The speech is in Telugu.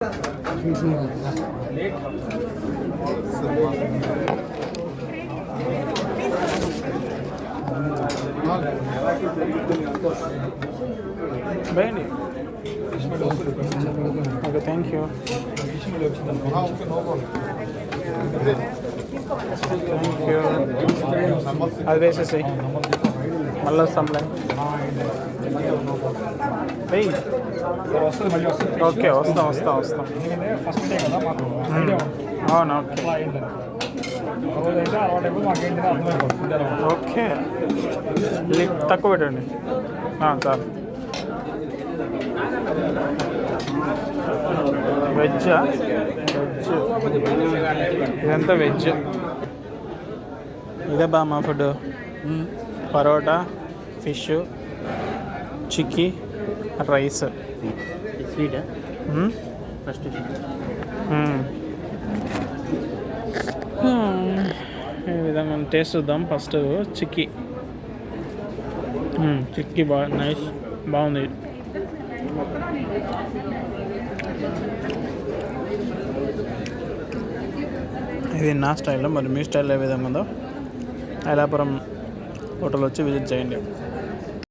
Benny. Okay, thank you. Thank you. I'll wait to see. మళ్ళీ వస్తాంలే. ఓకే వస్తాం. అవును ఓకే తక్కువ పెట్టండి చాలు. వెజ్జా? ఇదంతా వెజ్. ఇదే బా మా food. Parotta, fish, chikki, rice. Sweet first ఈ విధంగా టేస్ట్ చూద్దాం. ఫస్ట్ చిక్కీ. చిక్కీ నైస్, బాగుంది. ఇది నా స్టైల్లో, మరి మీ స్టైల్లో ఏ విధంగా ఉందో ఐలాపురం హోటల్ వచ్చి విజిట్ చేయండి.